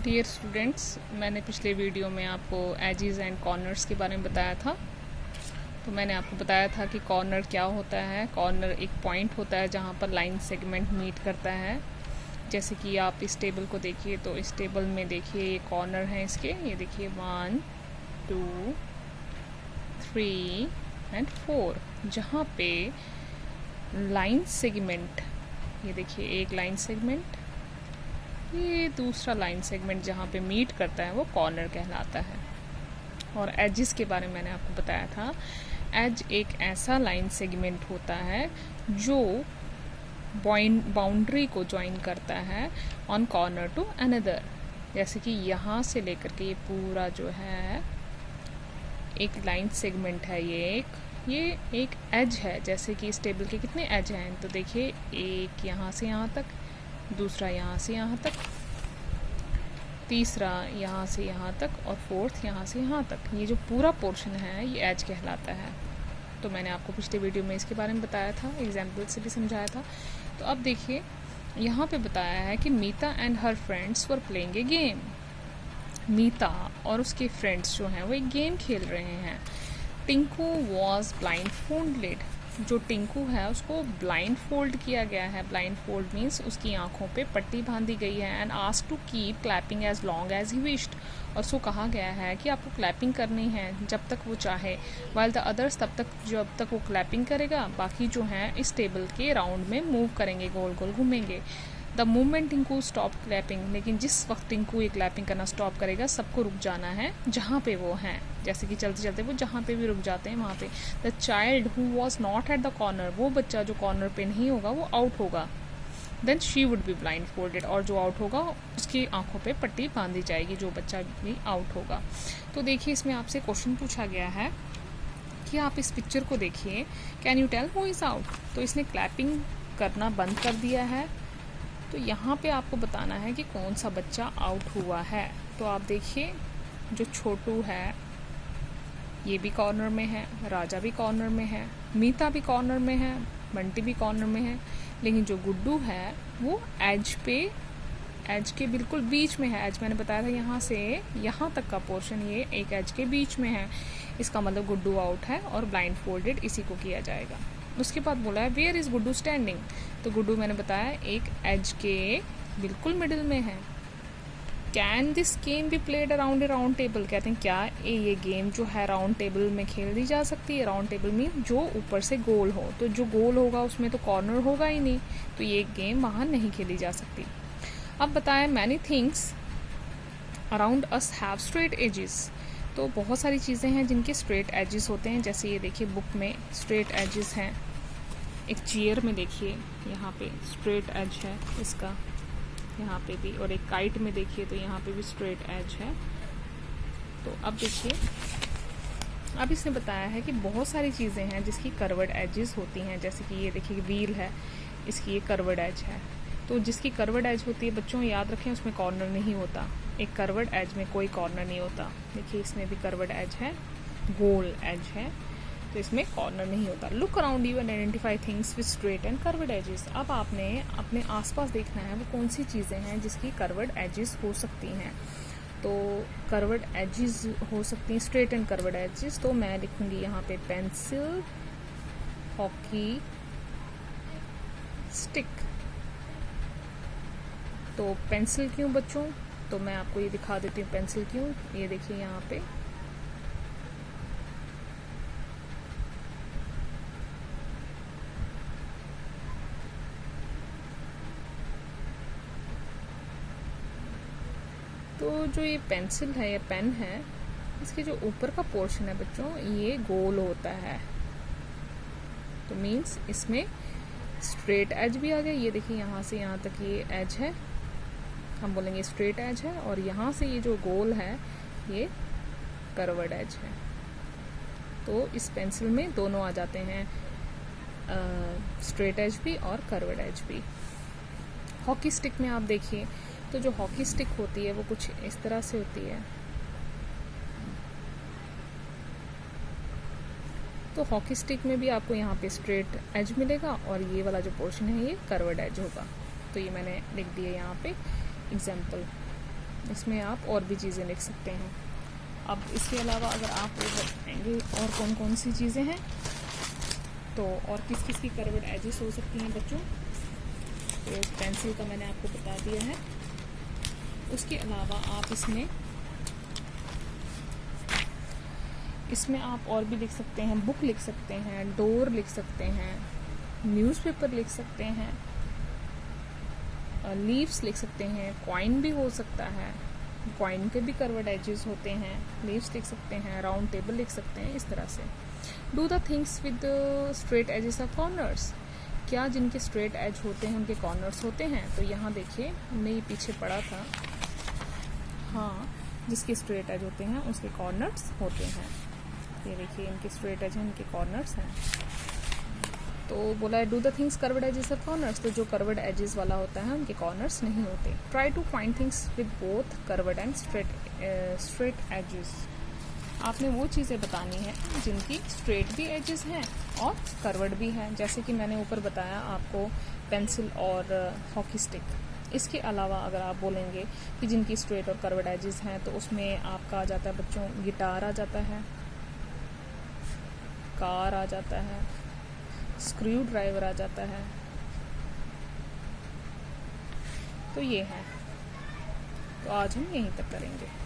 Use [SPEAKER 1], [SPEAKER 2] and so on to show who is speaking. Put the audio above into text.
[SPEAKER 1] Dear students, मैंने पिछले video में आपको एजेस एंड कॉर्नर्स के बारे में बताया था। तो मैंने आपको बताया था कि कॉर्नर क्या होता है। कॉर्नर एक पॉइंट होता है जहाँ पर लाइन सेगमेंट मीट करता है। जैसे कि आप इस टेबल को देखिए, तो इस टेबल में देखिए ये कॉर्नर हैं इसके, ये देखिए 1 2 3 एंड 4, जहाँ पे लाइन सेगमेंट, ये देखिए एक लाइन सेगमेंट, ये दूसरा लाइन सेगमेंट जहाँ पे मीट करता है वो कॉर्नर कहलाता है। और एजेस के बारे में मैंने आपको बताया था। एज एक ऐसा लाइन सेगमेंट होता है जो बाउंड्री को ज्वाइन करता है ऑन कॉर्नर टू अनदर। जैसे कि यहाँ से लेकर के ये पूरा जो है एक लाइन सेगमेंट है, ये एक एज है। जैसे कि इस टेबल के कितने एज हैं, तो देखिए एक यहाँ से यहाँ तक, दूसरा यहाँ से यहाँ तक, तीसरा यहाँ से यहाँ तक और फोर्थ यहाँ से यहाँ तक। ये जो पूरा पोर्शन है ये एज कहलाता है। तो मैंने आपको पिछले वीडियो में इसके बारे में बताया था, एग्जाम्पल से भी समझाया था। तो अब देखिए यहाँ पे बताया है कि Meeta and her friends were playing a game. Meeta और उसके फ्रेंड्स जो हैं वो एक गेम खेल रहे हैं। Tinku was blind folded. जो टिंकू है उसको ब्लाइंड फोल्ड किया गया है। ब्लाइंड फोल्ड मीन्स उसकी आंखों पे पट्टी बांधी गई है। And asked to keep clapping as long as he wished. और उसको कहा गया है कि आपको क्लैपिंग करनी है जब तक वो चाहे, वाइल द अदर्स तब तक जब तक वो क्लैपिंग करेगा, बाकी जो हैं इस टेबल के राउंड में मूव करेंगे, गोल गोल घूमेंगे। The moment Tinku stop clapping, लेकिन जिस वक्त टिंकू ये क्लैपिंग करना स्टॉप करेगा सबको रुक जाना है जहाँ पे वो हैं। जैसे कि चलते चलते वो जहाँ पे भी रुक जाते हैं वहाँ पे। The child who was not at the corner, वो बच्चा जो कॉर्नर पे नहीं होगा वो आउट होगा। Then she would be blindfolded, और जो आउट होगा उसकी आंखों पे पट्टी बांधी जाएगी, जो बच्चा भी आउट होगा। तो देखिए इसमें आपसे क्वेश्चन पूछा गया है कि आप इस पिक्चर को देखिए, can you tell who is out. तो इसने क्लैपिंग करना बंद कर दिया है। तो यहाँ पे आपको बताना है कि कौन सा बच्चा आउट हुआ है। तो आप देखिए जो छोटू है ये भी कॉर्नर में है, राजा भी कॉर्नर में है, मीता भी कॉर्नर में है, बंटी भी कॉर्नर में है, लेकिन जो गुड्डू है वो एज के बिल्कुल बीच में है। एज मैंने बताया था यहाँ से यहाँ तक का पोर्शन ये एक एज के बीच में है। इसका मतलब गुड्डू आउट है और ब्लाइंड फोल्डेड इसी को किया जाएगा। उसके बाद बोला है वेयर इज़ गुड्डू स्टैंडिंग। तो गुड्डू मैंने बताया एक एज के बिल्कुल मिडिल में है। Can this game be played around A round table. कहते हैं क्या ये गेम जो है राउंड टेबल में खेल दी जा सकती है। राउंड टेबल में जो ऊपर से गोल हो, तो जो गोल होगा उसमें तो कॉर्नर होगा ही नहीं, तो ये गेम वहाँ नहीं खेली जा सकती। अब बताएं many things around us have straight edges. तो बहुत सारी चीज़ें हैं जिनके स्ट्रेट एजेस होते हैं। जैसे ये देखिए बुक में स्ट्रेट एजेस हैं। एक चेयर में देखिए यहाँ पे स्ट्रेट एज है इसका, यहाँ पे भी, और एक काइट में देखिए तो यहाँ पे भी स्ट्रेट एज है। तो अब देखिए अब इसने बताया है कि बहुत सारी चीज़ें हैं जिसकी कर्वर्ड एजेस होती हैं। जैसे कि ये देखिए व्हील है, इसकी ये कर्वर्ड एज है। तो जिसकी कर्वर्ड एज होती है बच्चों याद रखें उसमें कॉर्नर नहीं होता। एक कर्वर्ड एज में कोई कॉर्नर नहीं होता। देखिए इसमें भी कर्वर्ड एज है, गोल एज है, तो इसमें कॉर्नर नहीं होता। Look around you and identify things with straight and curved edges. अब आपने अपने आसपास देखना है वो कौन सी चीज़ें हैं जिसकी कर्वर्ड एजेस हो सकती हैं। तो कर्वर्ड एजेस हो सकती हैं, स्ट्रेट एंड कर्वर्ड एजेस। तो मैं लिखूँगी यहाँ पे पेंसिल, हॉकी स्टिक। तो पेंसिल क्यों बच्चों, तो मैं आपको ये दिखा देती हूँ पेंसिल क्यों। ये देखिए यहाँ पे तो जो ये पेंसिल है या पेन है, इसके जो ऊपर का पोर्शन है बच्चों ये गोल होता है। तो मीन्स इसमें स्ट्रेट एज भी आ गया। ये देखिए यहाँ से यहाँ तक ये एज है, हम बोलेंगे स्ट्रेट एज है, और यहाँ से ये जो गोल है ये कर्वर्ड एज है। तो इस पेंसिल में दोनों आ जाते हैं, स्ट्रेट एज भी और कर्वर्ड एज भी। हॉकी स्टिक में आप देखिए तो जो हॉकी स्टिक होती है वो कुछ इस तरह से होती है। तो हॉकी स्टिक में भी आपको यहाँ पे स्ट्रेट एज मिलेगा और ये वाला जो पोर्शन है ये कर्वर्ड एज होगा। तो ये मैंने लिख दिया यहाँ पे एग्जाम्पल। इसमें आप और भी चीज़ें लिख सकते हैं। अब इसके अलावा अगर आप बताएंगे और कौन कौन सी चीज़ें हैं तो और किस किस की कर्व्ड एजेस हो सकती हैं बच्चों, तो पेंसिल का मैंने आपको बता दिया है। उसके अलावा आप इसमें आप और भी लिख सकते हैं, बुक लिख सकते हैं, डोर लिख सकते हैं, न्यूज़पेपर लिख सकते हैं, लीव्स लिख सकते हैं, कॉइन भी हो सकता है, कॉइन के भी कर्व्ड एजेस होते हैं, लीव्स लिख सकते हैं, राउंड टेबल लिख सकते हैं, इस तरह से। Do the things with straight edges और कॉर्नर्स, क्या जिनके स्ट्रेट एज होते हैं उनके कॉर्नर्स होते हैं? तो यहाँ देखिए हमने ये पीछे पढ़ा था, हाँ, जिसके स्ट्रेट एज होते हैं उसके कॉर्नर्स होते हैं। ये देखिए इनके स्ट्रेट एज हैं, इनके कॉर्नर्स हैं। तो बोला है do the things curved edges और कॉर्नर्स, तो जो कर्व्ड एजेस वाला होता है उनके कॉर्नर्स नहीं होते। Try to find things with both curved and straight edges, आपने वो चीज़ें बतानी है जिनकी स्ट्रेट भी एजेस हैं और कर्व्ड भी हैं, जैसे कि मैंने ऊपर बताया आपको पेंसिल और हॉकी स्टिक। इसके अलावा अगर आप बोलेंगे कि जिनकी स्ट्रेट और कर्व्ड एजेस हैं तो उसमें आपका आ जाता है बच्चों, गिटार आ जाता है, कार आ जाता है, स्क्रू ड्राइवर आ जाता है। तो ये है, तो आज हम यहीं तक करेंगे।